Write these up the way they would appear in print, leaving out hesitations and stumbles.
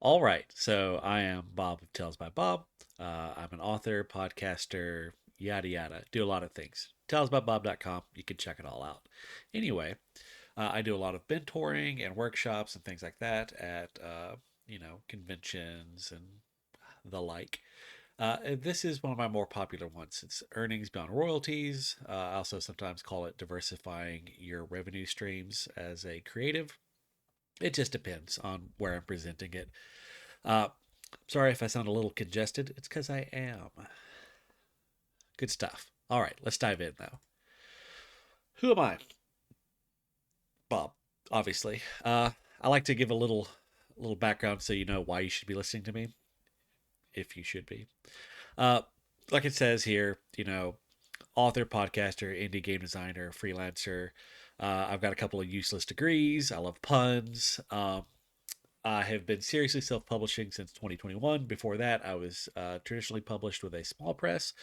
All right. So I am Bob of Tales by Bob. I'm an author, podcaster, yada yada. Do a lot of things. TalesbyBob.com. You can check it all out. Anyway, I do a lot of mentoring and workshops and things like that at conventions and the like. And this is one of my more popular ones. It's earnings beyond royalties. I also sometimes call it diversifying your revenue streams as a creative. It just depends on where I'm presenting it. Uh, Sorry if I sound a little congested. It's because I am. Good stuff. All right, let's dive in now. Who am I? Bob, obviously. I like to give a little background so you know why you should be listening to me, if you should be. Uh, like it says here, author, podcaster, indie game designer, freelancer. I've got a couple of useless degrees. I love puns. I have been seriously self publishing since 2021. Before that, I was traditionally published with a small press,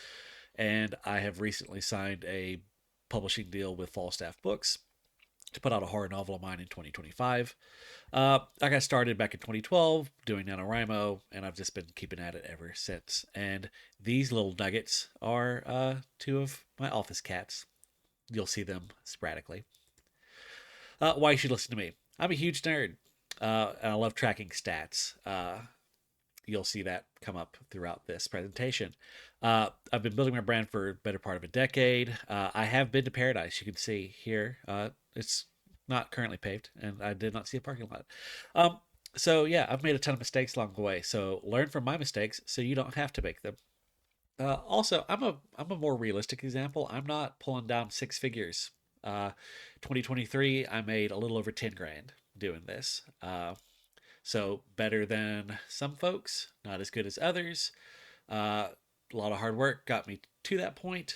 and I have recently signed a publishing deal with Falstaff Books to put out a horror novel of mine in 2025. I got started back in 2012 doing NaNoWriMo, and I've just been keeping at it ever since. And these little nuggets are two of my office cats. You'll see them sporadically. Why you should listen to me? I'm a huge nerd, and I love tracking stats. You'll see that come up throughout this presentation. I've been building my brand for a better part of a decade. I have been to Paradise. You can see here. It's not currently paved, and I did not see a parking lot. So yeah, I've made a ton of mistakes along the way. So learn from my mistakes so you don't have to make them. Also, I'm a more realistic example. I'm not pulling down six figures. 2023, I made a little over 10 grand doing this. So better than some folks, not as good as others. A lot of hard work got me to that point.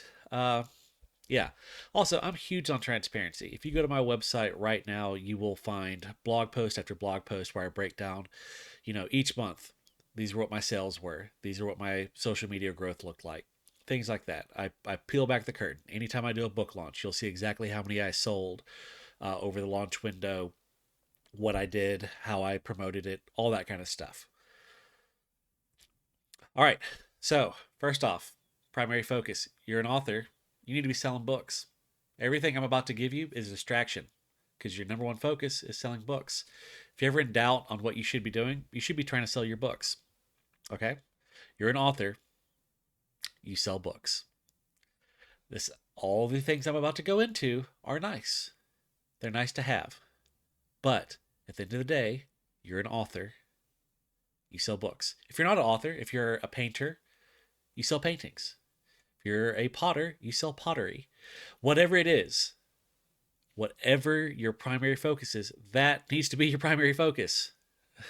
Yeah. Also, I'm huge on transparency. If you go to my website right now, you will find blog post after blog post where I break down, each month. These are what my sales were. These are what my social media growth looked like. Things like that. I peel back the curtain. Anytime I do a book launch, you'll see exactly how many I sold over the launch window, what I did, how I promoted it, all that kind of stuff. All right. So, first off, primary focus. You're an author. You need to be selling books. Everything I'm about to give you is a distraction because your number one focus is selling books. If you're ever in doubt on what you should be doing, you should be trying to sell your books. Okay? You're an author. You sell books. This all the things I'm about to go into are nice. They're nice to have. But at the end of the day, you're an author. You sell books. If you're not an author, if you're a painter, you sell paintings. If you're a potter, you sell pottery. Whatever it is, whatever your primary focus is, that needs to be your primary focus.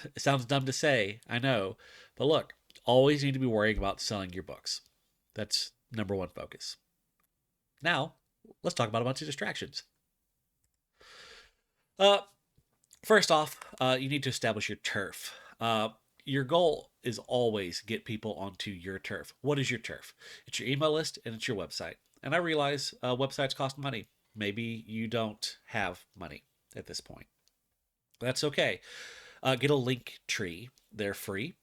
It sounds dumb to say, I know. But look, always need to be worrying about selling your books. That's number one focus. Now, let's talk about a bunch of distractions. Uh, First off, you need to establish your turf. Your goal is always get people onto your turf. What is your turf? It's your email list and it's your website. And I realize websites cost money. Maybe you don't have money at this point. That's okay. Get a link tree. They're free.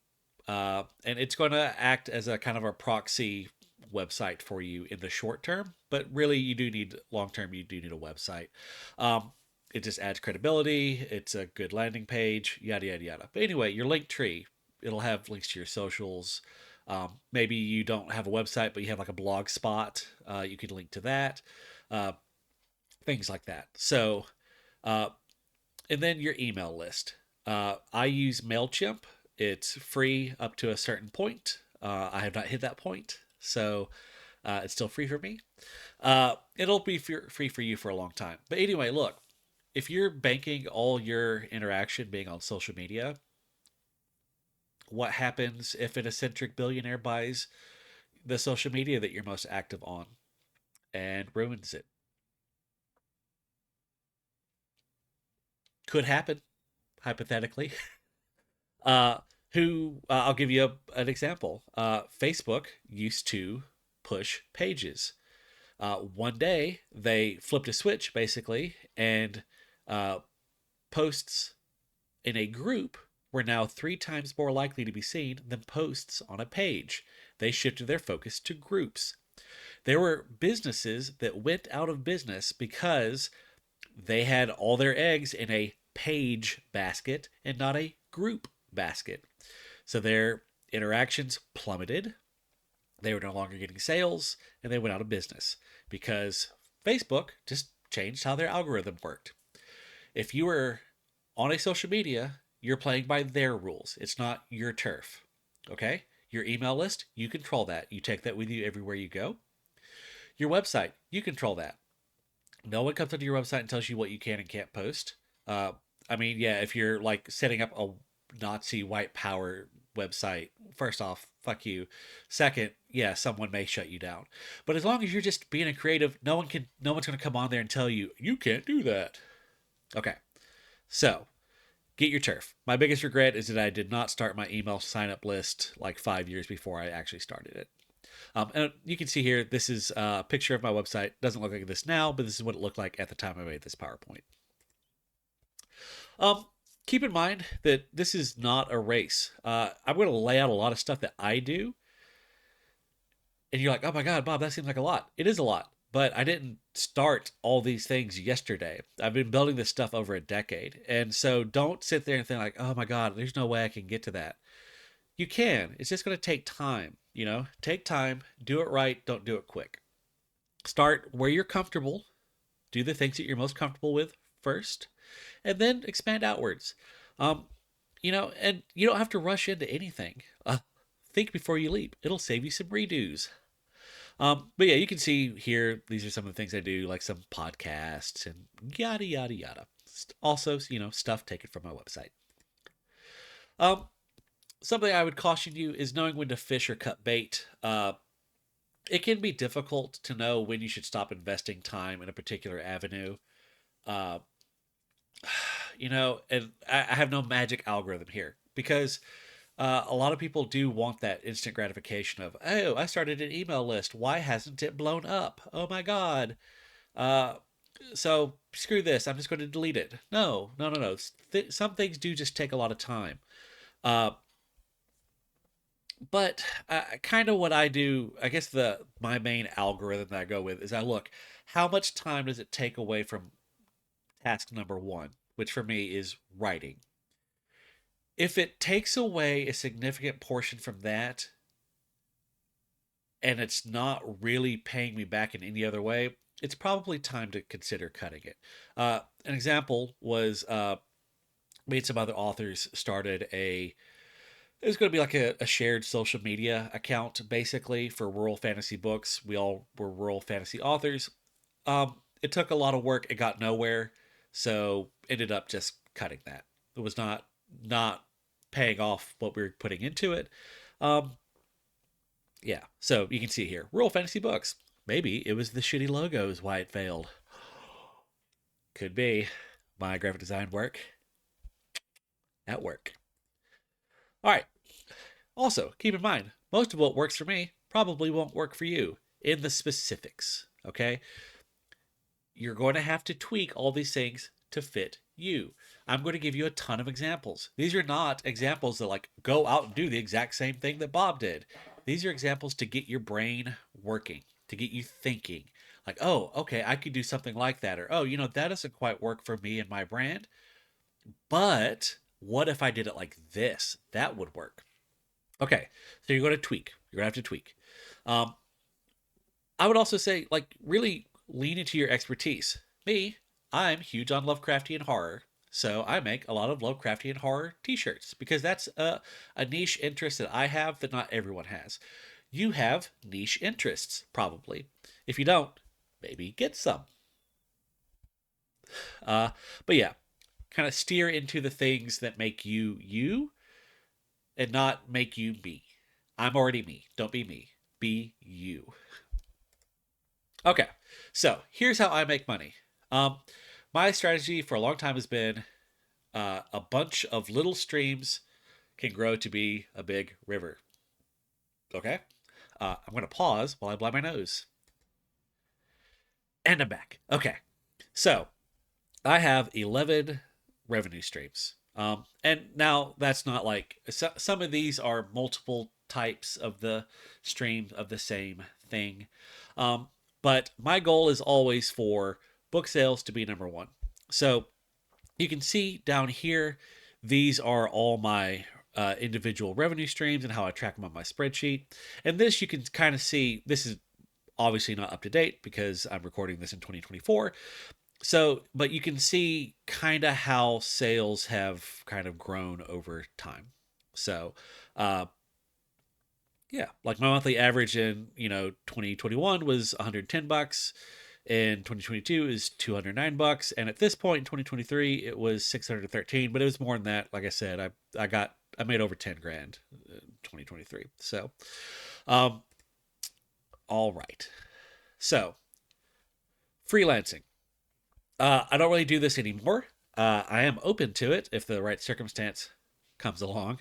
And it's going to act as a kind of a proxy website for you in the short term. But really, you do need long term, you do need a website. Um, it just adds credibility. It's a good landing page, yada, yada, yada. But anyway, your link tree, it'll have links to your socials. Maybe you don't have a website, but you have like a blog spot. You can link to that. Uh, Things like that. So, uh, and then your email list. I use MailChimp. It's free up to a certain point. I have not hit that point, so it's still free for me. It'll be free for you for a long time. But anyway, look, if you're banking all your interaction being on social media, what happens if an eccentric billionaire buys the social media that you're most active on and ruins it? Could happen, hypothetically. Uh, I'll give you an example. Facebook used to push pages. One day they flipped a switch basically, and uh, posts in a group were now 3 times more likely to be seen than posts on a page. They shifted their focus to groups. There were businesses that went out of business because they had all their eggs in a page basket and not a group basket. So their interactions plummeted. They were no longer getting sales and they went out of business because Facebook just changed how their algorithm worked. If you were on a social media, you're playing by their rules. It's not your turf. Okay? Your email list, you control that. You take that with you everywhere you go. Your website, you control that. No one comes onto your website and tells you what you can and can't post. Uh, I mean, yeah, if you're like setting up a Nazi white power website, first off, fuck you. Second, yeah, someone may shut you down. But as long as you're just being a creative, no one's gonna come on there and tell you you can't do that. Okay. So get your turf. My biggest regret is that I did not start my email sign up list like 5 years before I actually started it. And you can see here, this is a picture of my website. Doesn't look like this now, but this is what it looked like at the time I made this PowerPoint. Um, Keep in mind that this is not a race. I'm going to lay out a lot of stuff that I do, and you're like, oh my God, Bob, that seems like a lot. It is a lot, but I didn't start all these things yesterday. I've been building this stuff over a decade. And so don't sit there and think like, oh my God, there's no way I can get to that. You can. It's just going to take time. Take time, do it right, don't do it quick. Start where you're comfortable, do the things that you're most comfortable with first, and then expand outwards. Um, and you don't have to rush into anything. Think before you leap. It'll save you some redos. But yeah, you can see here, these are some of the things I do, like some podcasts and yada, yada, yada. Also, stuff taken from my website. Um, Something I would caution you is knowing when to fish or cut bait. It can be difficult to know when you should stop investing time in a particular avenue. Uh, and I have no magic algorithm here because a lot of people do want that instant gratification of, oh, I started an email list. Why hasn't it blown up? Oh my God. Uh, so screw this. I'm just going to delete it. No, no, no, no. Some things do just take a lot of time. Uh, but kind of what I do, I guess my main algorithm that I go with is I look, how much time does it take away from task number one, which for me is writing. If it takes away a significant portion from that and it's not really paying me back in any other way, it's probably time to consider cutting it. An example was me and some other authors started it was going to be like a shared social media account basically for rural fantasy books. We all were rural fantasy authors. It took a lot of work. It got nowhere. So ended up just cutting that. It was not paying off what we were putting into it. Um, yeah. So you can see here, rural fantasy books. Maybe it was the shitty logos why it failed. Could be my graphic design work at work. All right. Also, keep in mind, most of what works for me probably won't work for you in the specifics. Okay? You're going to have to tweak all these things to fit you. I'm going to give you a ton of examples. These are not examples that like go out and do the exact same thing that Bob did. These are examples to get your brain working, to get you thinking. Like, oh, okay, I could do something like that. Or, oh, that doesn't quite work for me and my brand. But what if I did it like this? That would work. Okay, so you're going to tweak. You're going to have to tweak. Um, I would also say, like, really lean into your expertise. Me, I'm huge on Lovecraftian horror, so I make a lot of Lovecraftian horror t-shirts because that's a niche interest that I have that not everyone has. You have niche interests, probably. If you don't, maybe get some. Uh, but yeah, kind of steer into the things that make you you and not make you me. I'm already me. Don't be me. Be you. Okay, so here's how I make money. Um, my strategy for a long time has been a bunch of little streams can grow to be a big river. Okay, I'm going to pause while I blow my nose. And I'm back. Okay, so I have 11 revenue streams. And now that's not like some of these are multiple types of the stream of the same thing. Um, but my goal is always for book sales to be number one. So you can see down here, these are all my individual revenue streams and how I track them on my spreadsheet. And this you can kind of see, this is obviously not up to date because I'm recording this in 2024. So, but you can see kind of how sales have kind of grown over time. So, uh, yeah, like my monthly average in 2021 was 110 bucks, in 2022 is 209 bucks, and at this point in 2023 it was 613. But it was more than that. Like I said, I made over 10 grand in 2023. So, um, all right. So freelancing. I don't really do this anymore. I am open to it if the right circumstance comes along.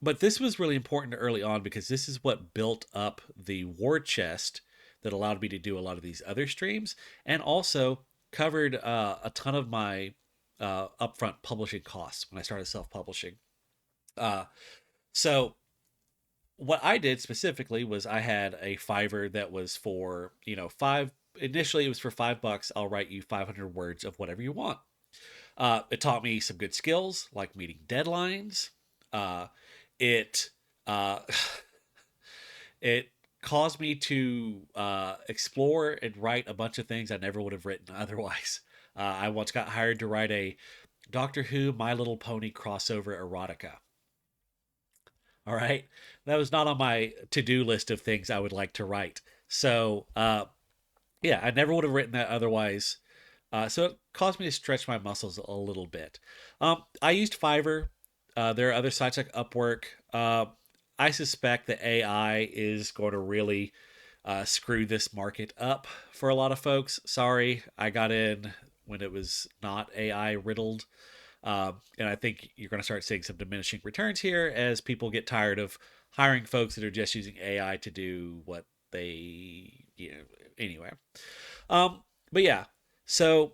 But this was really important early on because this is what built up the war chest that allowed me to do a lot of these other streams and also covered a ton of my upfront publishing costs when I started self publishing. Uh, so, what I did specifically was I had a Fiverr that was for, initially it was for $5. I'll write you 500 words of whatever you want. It taught me some good skills like meeting deadlines. Uh, it uh, it caused me to explore and write a bunch of things I never would have written otherwise. I once got hired to write a Doctor Who My Little Pony crossover erotica. All right, that was not on my to-do list of things I would like to write. So yeah, I never would have written that otherwise. So it caused me to stretch my muscles a little bit. I used Fiverr. There are other sites like Upwork. I suspect that AI is going to really screw this market up for a lot of folks. Sorry, I got in when it was not AI riddled. And I think you're going to start seeing some diminishing returns here as people get tired of hiring folks that are just using AI to do what anyway. Um, but yeah, so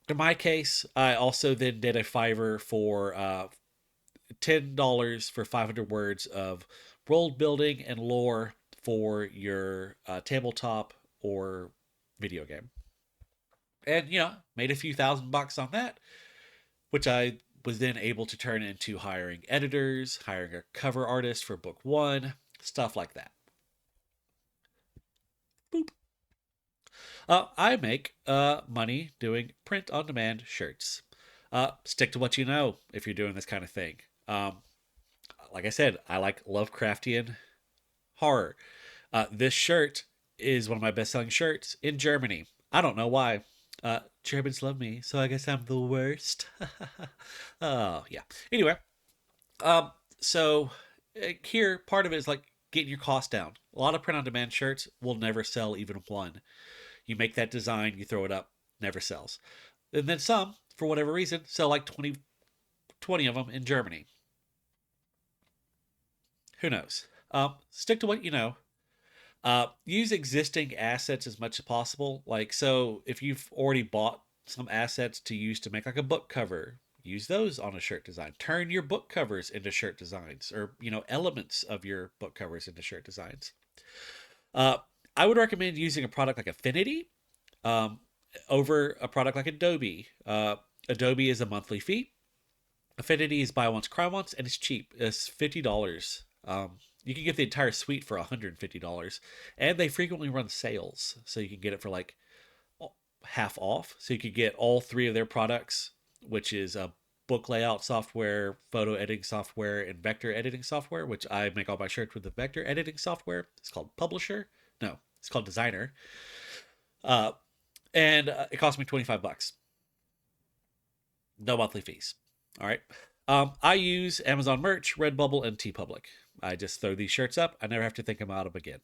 in my case, I also then did a Fiverr for $10 for 500 words of world building and lore for your tabletop or video game. And, made a few $1,000 on that, which I was then able to turn into hiring editors, hiring a cover artist for book one, stuff like that. Boop. I make money doing print on demand shirts. Stick to what you know if you're doing this kind of thing. Like I said, I like Lovecraftian horror. This shirt is one of my best selling shirts in Germany. I don't know why. Germans love me, so I guess I'm the worst. Oh, yeah. Anyway, um, so here, part of it is like getting your cost down. A lot of print on demand shirts will never sell even one. You make that design, you throw it up, never sells. And then some, for whatever reason, sell like 20 of them in Germany. Who knows? Stick to what you know. Use existing assets as much as possible. Like, so if you've already bought some assets to use to make like a book cover, use those on a shirt design. Turn your book covers into shirt designs or, elements of your book covers into shirt designs. Uh, I would recommend using a product like Affinity um, over a product like Adobe. Adobe is a monthly fee. Affinity is buy once, cry once, and it's cheap. It's $50. You can get the entire suite for $150, and they frequently run sales, so you can get it for like half off. So you could get all three of their products, which is a book layout software, photo editing software, and vector editing software. Which I make all my shirts with the vector editing software. It's called Publisher. No, it's called Designer. Uh, and it cost me $25. No monthly fees. All right. I use Amazon Merch, Redbubble, and TeePublic. I just throw these shirts up. I never have to think about them again.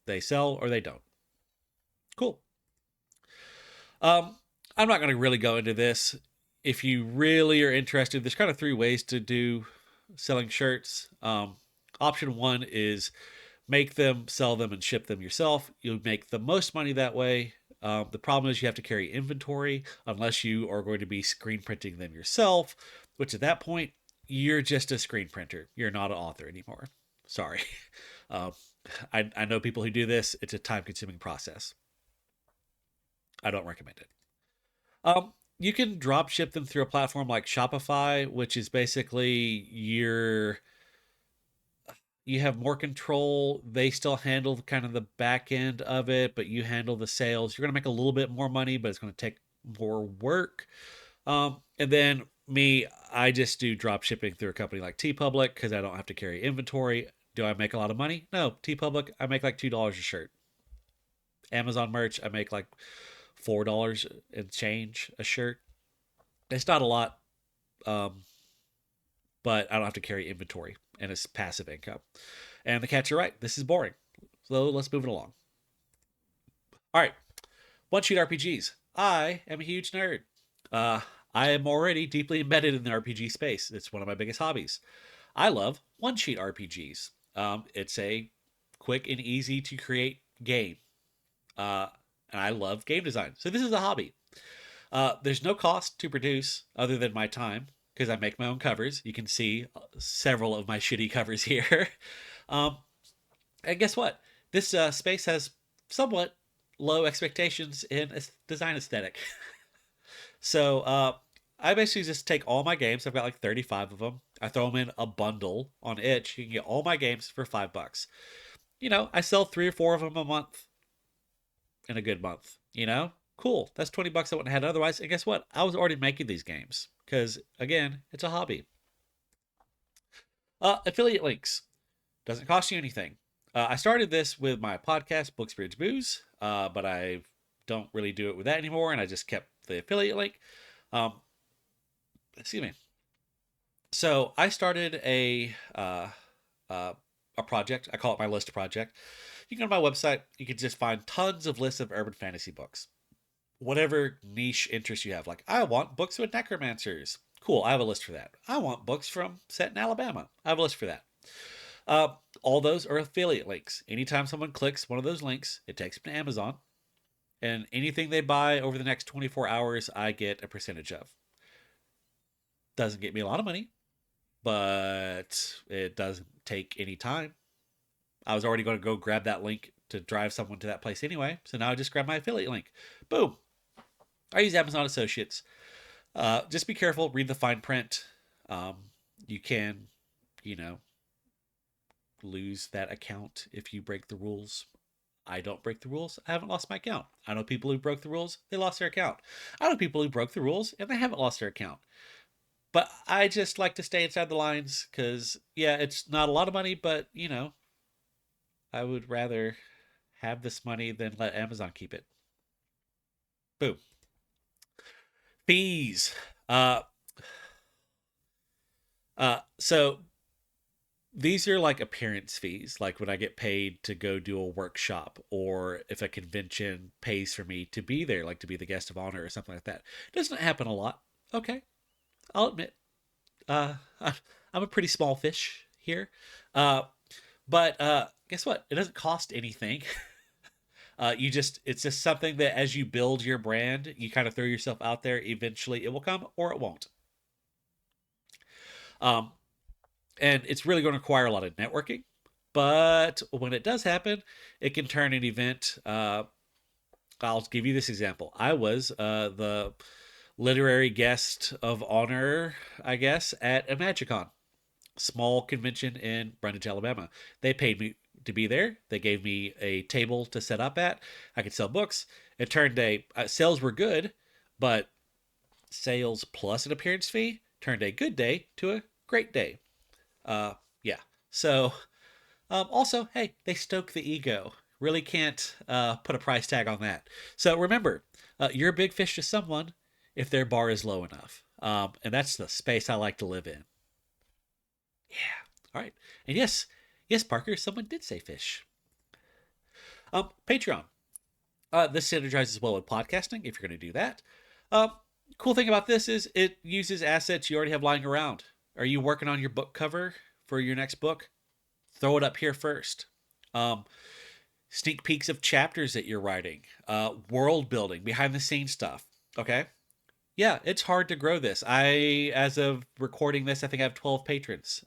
They sell or they don't. Cool. I'm not going to really go into this. If you really are interested, there's kind of three ways to do selling shirts. Option one is make them, sell them, and ship them yourself. You'll make the most money that way. The problem is you have to carry inventory unless you are going to be screen printing them yourself, which at that point, you're just a screen printer. You're not an author anymore. Sorry. Um, I know people who do this. It's a time consuming process. I don't recommend it. You can drop ship them through a platform like Shopify, which is basically you have more control. They still handle kind of the back end of it, but you handle the sales. You're going to make a little bit more money, but it's going to take more work. And then me, I just do drop shipping through a company like TeePublic because I don't have to carry inventory. Do I make a lot of money? No. TeePublic, I make like $2 a shirt. Amazon merch, I make like $4 and change a shirt. It's not a lot, um, but I don't have to carry inventory, and it's passive income. And the cats are right. This is boring. So let's move it along. All right, one sheet RPGs. I am a huge nerd. Uh, I am already deeply embedded in the RPG space. It's one of my biggest hobbies. I love one sheet RPGs. It's a quick and easy to create game. Uh, and I love game design. So this is a hobby. There's no cost to produce other than my time because I make my own covers. You can see several of my shitty covers here. um, and guess what? This space has somewhat low expectations in design aesthetic. So I basically just take all my games. I've got like 35 of them. I throw them in a bundle on Itch. You can get all my games for $5. I sell 3 or 4 of them a month in a good month. Cool. That's $20 I wouldn't have had otherwise. And guess what? I was already making these games because again, it's a hobby. Affiliate links doesn't cost you anything. I started this with my podcast, Books, Bridge, Booze, but I don't really do it with that anymore, and I just kept the affiliate link. Um, excuse me. So I started a project. I call it my list project. You can go to my website. You can just find tons of lists of urban fantasy books, whatever niche interest you have. Like, I want books with necromancers. Cool, I have a list for that. I want books from set in Alabama. I have a list for that. Uh, all those are affiliate links. Anytime someone clicks one of those links, it takes them to Amazon, and anything they buy over the next 24 hours, I get a percentage of. Doesn't get me a lot of money, but it doesn't take any time. I was already going to go grab that link to drive someone to that place anyway, so now I just grab my affiliate link. Boom. I use Amazon Associates. Just be careful, read the fine print. Um, you can, you know, lose that account if you break the rules. I don't break the rules. I haven't lost my account. I know people who broke the rules, they lost their account. I know people who broke the rules and they haven't lost their account. But I just like to stay inside the lines because, yeah, it's not a lot of money, but, I would rather have this money than let Amazon keep it. Boom. Fees. So these are like appearance fees, like when I get paid to go do a workshop, or if a convention pays for me to be there, like to be the guest of honor or something like that. Doesn't happen a lot. Okay, I'll admit. Uh, I'm a pretty small fish here. Uh, but guess what? It doesn't cost anything. It's just something that as you build your brand, you kind of throw yourself out there. Eventually, it will come or it won't. Um, and it's really going to require a lot of networking. But when it does happen, it can turn an event. I'll give you this example. I was the literary guest of honor, I guess, at a MagicCon, small convention in Brundage, Alabama. They paid me to be there. They gave me a table to set up at. I could sell books. It turned sales were good, but sales plus an appearance fee turned a good day to a great day. Yeah. So also, hey, they stoke the ego. Really can't put a price tag on that. So remember, you're a big fish to someone if their bar is low enough. And that's the space I like to live in. Yeah. All right. And yes, Parker, someone did say fish. Patreon. This synergizes well with podcasting if you're going to do that. Um, cool thing about this is it uses assets you already have lying around. Are you working on your book cover for your next book? Throw it up here first. Um, Sneak peeks of chapters that you're writing, world building, behind the scenes stuff. Okay. Yeah, it's hard to grow this. As of recording this, I think I have 12 patrons.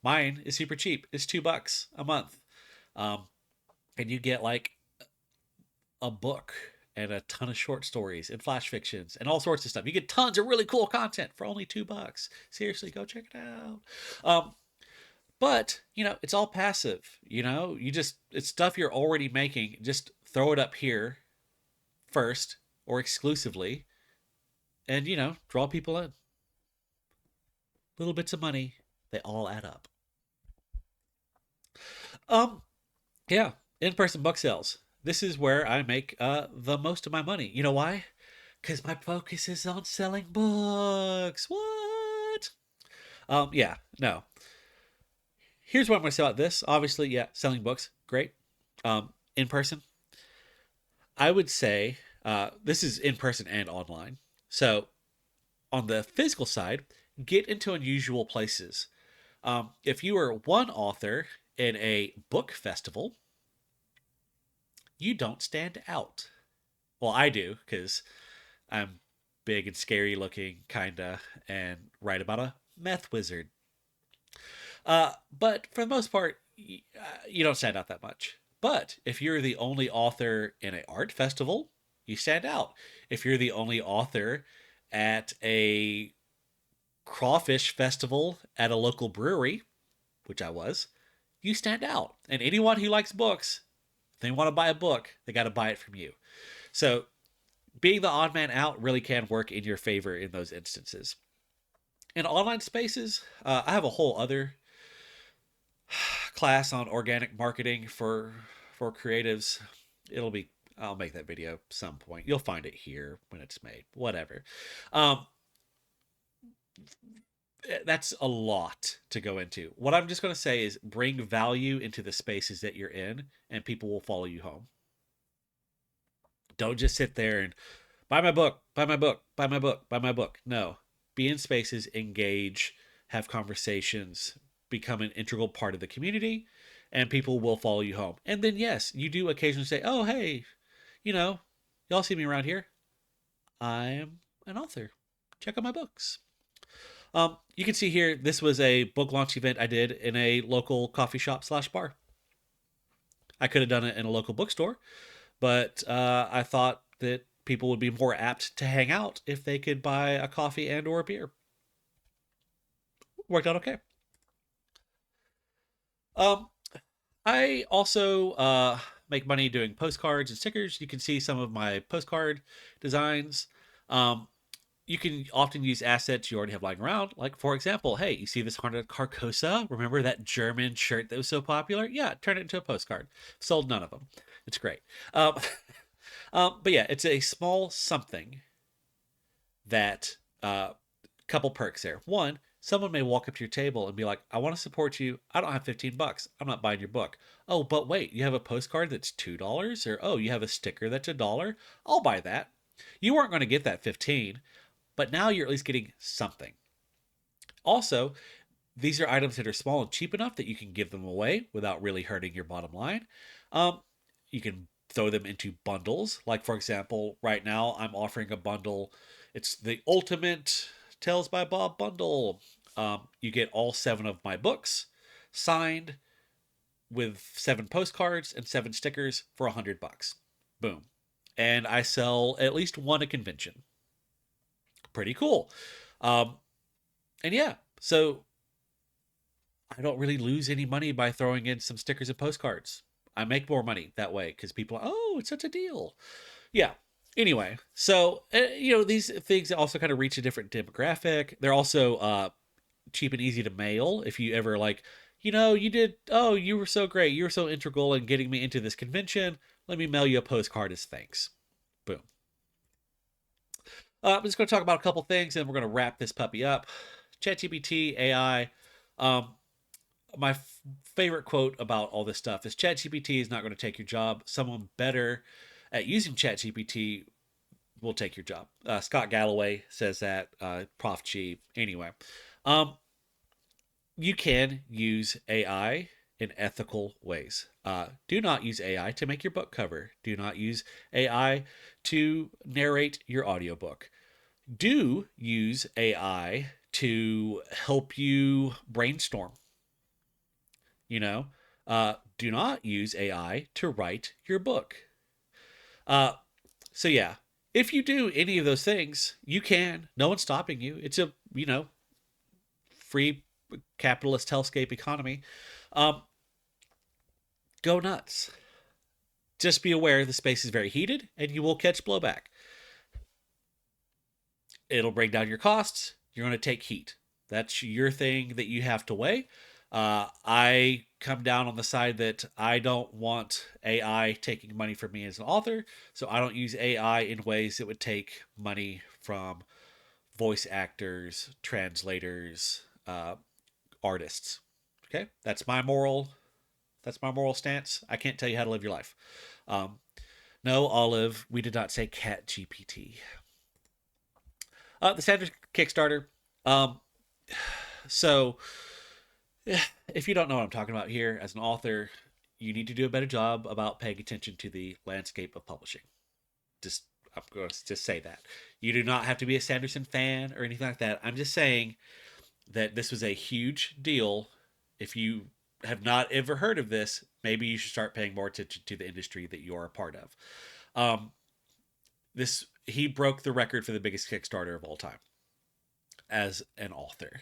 Mine is super cheap. It's $2 a month. Um, and you get like a book and a ton of short stories and flash fictions and all sorts of stuff. You get tons of really cool content for only $2. Seriously, go check it out. But it's all passive. It's stuff you're already making. Just throw it up here first or exclusively, and draw people in. Little bits of money, they all add up. Um, yeah, in-person book sales. This is where I make the most of my money. You know why? Because my focus is on selling books. What? Yeah, no. Here's what I'm going to say about this. Obviously, yeah, selling books, great. In person, I would say this is in person and online. So on the physical side, get into unusual places. If you are one author in a book festival, you don't stand out. Well, I do because I'm big and scary looking, kinda, and write about a meth wizard. But for the most part, you don't stand out that much. But if you're the only author in an art festival, you stand out. If you're the only author at a crawfish festival at a local brewery, which I was, you stand out. And anyone who likes books, if they want to buy a book, they got to buy it from you. So being the odd man out really can work in your favor in those instances. In online spaces, I have a whole other class on organic marketing for creatives. It'll be I'll make that video some point. You'll find it here when it's made. Whatever. Um, that's a lot to go into. What I'm just going to say is bring value into the spaces that you're in, and people will follow you home. Don't just sit there and buy my book, buy my book, buy my book, buy my book. No, be in spaces, engage, have conversations, become an integral part of the community, and people will follow you home. And then, yes, you do occasionally say, oh, hey, you know, y'all see me around here. I'm an author. Check out my books. You can see here, this was a book launch event I did in a local coffee shop slash bar. I could have done it in a local bookstore, but I thought that people would be more apt to hang out if they could buy a coffee and or a beer. Worked out okay. Um, I also make money doing postcards and stickers. You can see some of my postcard designs. Um, you can often use assets you already have lying around. Like, for example, hey, you see this Haunted Carcosa? Remember that German shirt that was so popular? Yeah, turn it into a postcard. Sold none of them. It's great. Um, but yeah, it's a small something that couple perks there. One, someone may walk up to your table and be like, I want to support you. I don't have 15 bucks. I'm not buying your book. Oh, but wait, you have a postcard that's $2? Or, oh, you have a sticker that's $1? I'll buy that. You weren't going to get that 15, but now you're at least getting something. Also, these are items that are small and cheap enough that you can give them away without really hurting your bottom line. Um, you can throw them into bundles. Like, for example, right now I'm offering a bundle. It's the ultimate Tales by Bob bundle. You get all 7 of my books signed with 7 postcards and 7 stickers for $100. Boom. And I sell at least one a convention. Pretty cool. Um, and yeah, so I don't really lose any money by throwing in some stickers and postcards. I make more money that way because people are, oh, it's such a deal. Yeah. Anyway, so these things also kind of reach a different demographic. They're also cheap and easy to mail. If you ever like, you did, oh, you were so great, you were so integral in getting me into this convention. Let me mail you a postcard as thanks. Boom. I'm just going to talk about a couple things, and we're going to wrap this puppy up. ChatGPT, AI. Um, my favorite quote about all this stuff is ChatGPT is not going to take your job. Someone better at using ChatGPT will take your job. Scott Galloway says that. Prof G. Anyway, um, you can use AI in ethical ways. Do not use AI to make your book cover. Do not use AI to narrate your audiobook. Do use AI to help you brainstorm. You know, do not use AI to write your book. Uh, so yeah, if you do any of those things, you can. No one's stopping you. It's a free capitalist hellscape economy. Um, go nuts. Just be aware the space is very heated, and you will catch blowback. It'll bring down your costs. You're going to take heat. That's your thing that you have to weigh. I come down on the side that I don't want AI taking money from me as an author, so I don't use AI in ways that would take money from voice actors, translators, artists. Okay, that's my moral. That's my moral stance. I can't tell you how to live your life. Um, no, Olive, we did not say Cat GPT. The standard Kickstarter. Um, so, if you don't know what I'm talking about here, as an author, you need to do a better job about paying attention to the landscape of publishing. Just I'm going to just say that. You do not have to be a Sanderson fan or anything like that. I'm just saying that this was a huge deal. If you have not ever heard of this, maybe you should start paying more attention to the industry that you're a part of. Um, this he broke the record for the biggest Kickstarter of all time as an author.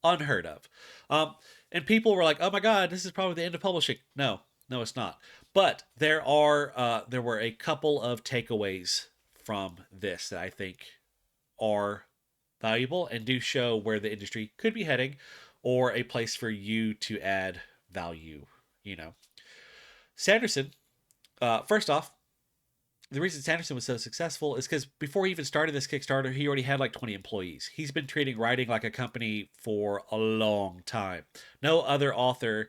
Unheard of. Um, and people were like, "Oh my God, this is probably the end of publishing." No, no, it's not. But there were a couple of takeaways from this that I think are valuable and do show where the industry could be heading, or a place for you to add value. You know, Sanderson. First off, the reason Sanderson was so successful is because before he even started this Kickstarter, he already had like 20 employees. He's been treating writing like a company for a long time. No other author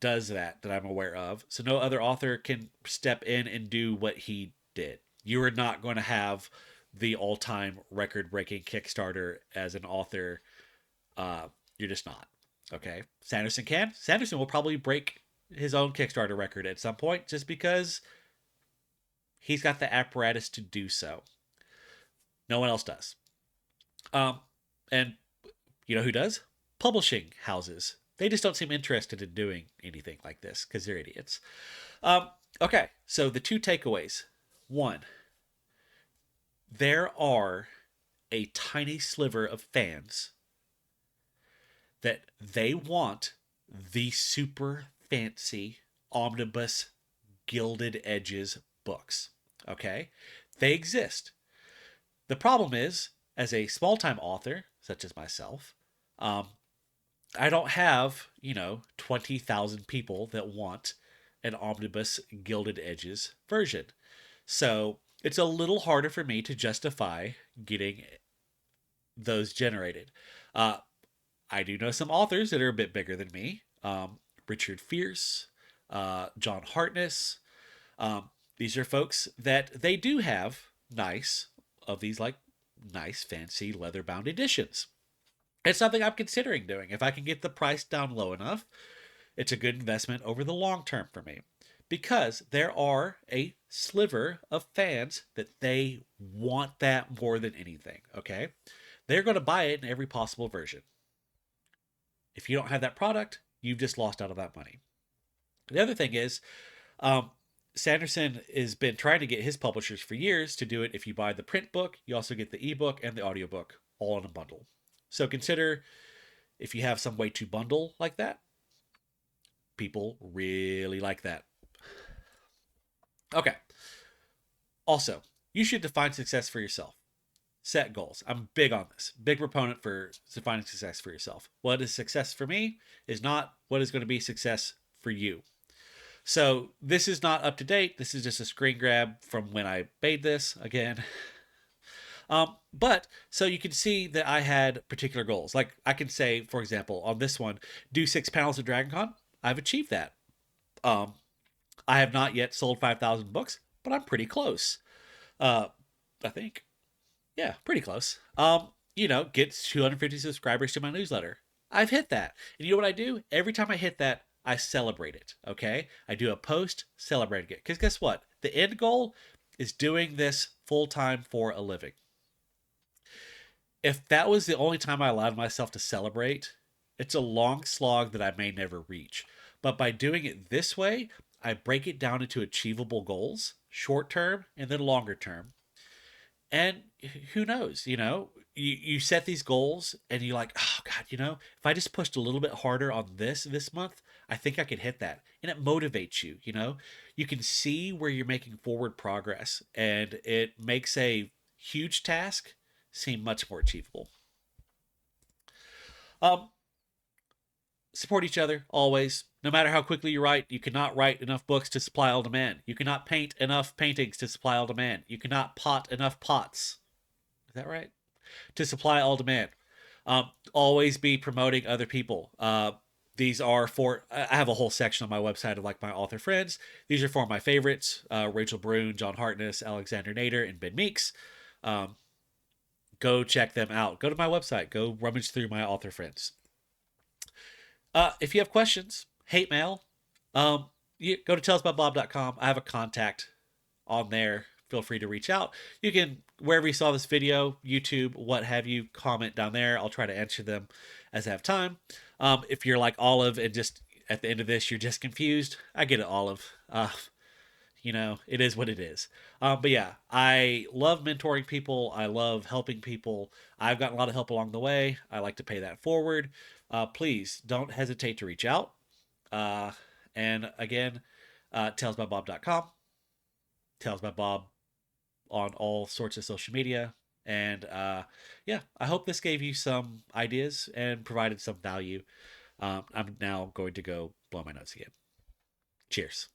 does that I'm aware of. So no other author can step in and do what he did. You are not going to have the all-time record-breaking Kickstarter as an author. You're just not. Okay, Sanderson can. Sanderson will probably break his own Kickstarter record at some point, just because he's got the apparatus to do so. No one else does. Um, and you know who does? Publishing houses. They just don't seem interested in doing anything like this because they're idiots. Um, okay, so the two takeaways. One, there are a tiny sliver of fans that they want the super fancy omnibus gilded edges books. Okay? They exist. The problem is, as a small time author, such as myself, um, I don't have, 20,000 people that want an omnibus gilded edges version. So it's a little harder for me to justify getting those generated. Uh, I do know some authors that are a bit bigger than me. Richard Fierce, John Hartness. These are folks that they do have nice of these like nice fancy leather bound editions. It's something I'm considering doing. If I can get the price down low enough, it's a good investment over the long term for me. Because there are a sliver of fans that they want that more than anything, okay? They're going to buy it in every possible version. If you don't have that product, you've just lost out on that money. The other thing is, um, Sanderson has been trying to get his publishers for years to do it. If you buy the print book, you also get the ebook and the audiobook all in a bundle. So consider if you have some way to bundle like that, people really like that. Okay. Also, you should define success for yourself. Set goals. I'm big on this. Big proponent for defining success for yourself. What is success for me is not what is going to be success for you. So this is not up to date. This is just a screen grab from when I made this again. But so you can see that I had particular goals. Like I can say, for example, on this one, do 6 panels of DragonCon. I've achieved that. Um, I have not yet sold 5,000 books, but I'm pretty close. Uh, I think. Yeah, pretty close. Get 250 subscribers to my newsletter. I've hit that. And you know what I do? Every time I hit that, I celebrate it. Okay? I do a post celebrating it. Because guess what? The end goal is doing this full time for a living. if that was the only time I allowed myself to celebrate, it's a long slog that I may never reach. But by doing it this way, I break it down into achievable goals, short term and then longer term. And who knows, you set these goals and you're like, oh God, if I just pushed a little bit harder on this month, I think I could hit that. And it motivates you, you can see where you're making forward progress and it makes a huge task seem much more achievable. Um, Support each other always. No matter how quickly you write, you cannot write enough books to supply all demand. You cannot paint enough paintings to supply all demand. You cannot pot enough pots. Is that right? To supply all demand. Always be promoting other people. These are for, I have a whole section on my website of like my author friends. These are for my favorites: Rachel Brune, John Hartness, Alexander Nader, and Ben Meeks. Um, go check them out. Go to my website. Go rummage through my author friends. If you have questions, hate mail, you go to TalesbyBob.com. I have a contact on there. Feel free to reach out. You can, wherever you saw this video, YouTube, what have you, comment down there. I'll try to answer them as I have time. If you're like Olive and just at the end of this, you're just confused, I get it, Olive. It is what it is. But yeah, I love mentoring people. I love helping people. I've gotten a lot of help along the way. I like to pay that forward. Please don't hesitate to reach out. Uh, and again, talesbybob.com, talesbybob on all sorts of social media. And yeah, I hope this gave you some ideas and provided some value. I'm now going to go blow my nose again. Cheers.